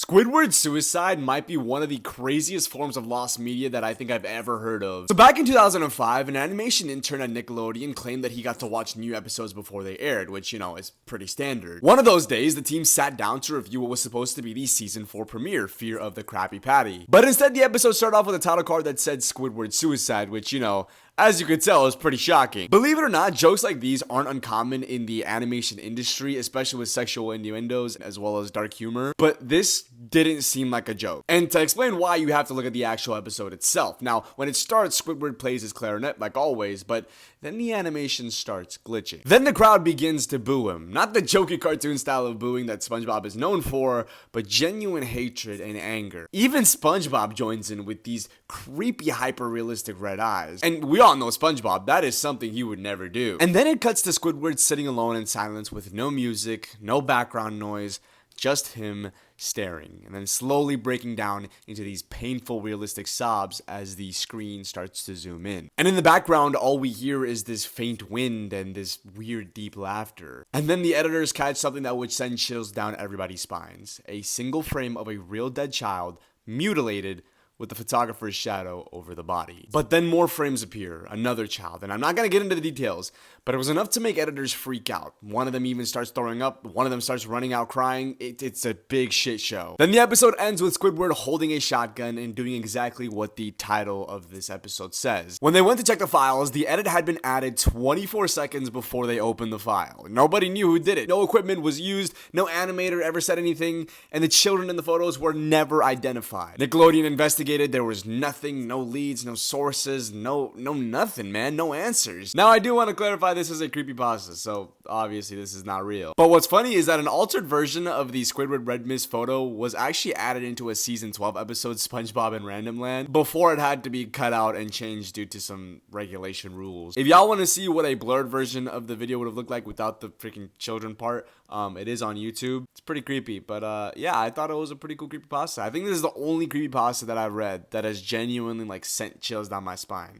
Squidward's suicide might be one of the craziest forms of lost media that I think I've ever heard of. So back in 2005, an animation intern at Nickelodeon claimed that he got to watch new episodes before they aired, which, is pretty standard. One of those days, the team sat down to review what was supposed to be the season 4 premiere, Fear of the Krabby Patty. But instead, the episode started off with a title card that said Squidward's suicide, which, as you could tell, is pretty shocking. Believe it or not, jokes like these aren't uncommon in the animation industry, especially with sexual innuendos as well as dark humor, but this didn't seem like a joke. And to explain why, you have to look at the actual episode itself. Now, when it starts, Squidward plays his clarinet like always, but then the animation starts glitching. Then the crowd begins to boo him. Not the jokey cartoon style of booing that SpongeBob is known for, but genuine hatred and anger. Even SpongeBob joins in with these creepy, hyper-realistic red eyes. And we all know SpongeBob, that is something he would never do. And then it cuts to Squidward sitting alone in silence with no music, no background noise, just him staring, and then slowly breaking down into these painful realistic sobs as the screen starts to zoom in. And in the background, all we hear is this faint wind and this weird deep laughter. And then the editors catch something that would send chills down everybody's spines. A single frame of a real dead child, mutilated, with the photographer's shadow over the body. But then more frames appear, another child, and I'm not gonna get into the details, but it was enough to make editors freak out. One of them even starts throwing up, one of them starts running out crying. It's a big shit show. Then the episode ends with Squidward holding a shotgun and doing exactly what the title of this episode says. When they went to check the files, the edit had been added 24 seconds before they opened the file. Nobody knew who did it. No equipment was used, no animator ever said anything, and the children in the photos were never identified. Nickelodeon investigated. There was nothing, no leads, no sources, no nothing, man, no answers. Now, I do want to clarify this is a creepypasta, so obviously this is not real. But what's funny is that an altered version of the Squidward Red Mist photo was actually added into a season 12 episode, SpongeBob in Random Land, before it had to be cut out and changed due to some regulation rules. If y'all want to see what a blurred version of the video would have looked like without the freaking children part, it is on YouTube. It's pretty creepy, but yeah, I thought it was a pretty cool creepypasta. I think this is the only creepypasta that I've read that has genuinely sent chills down my spine.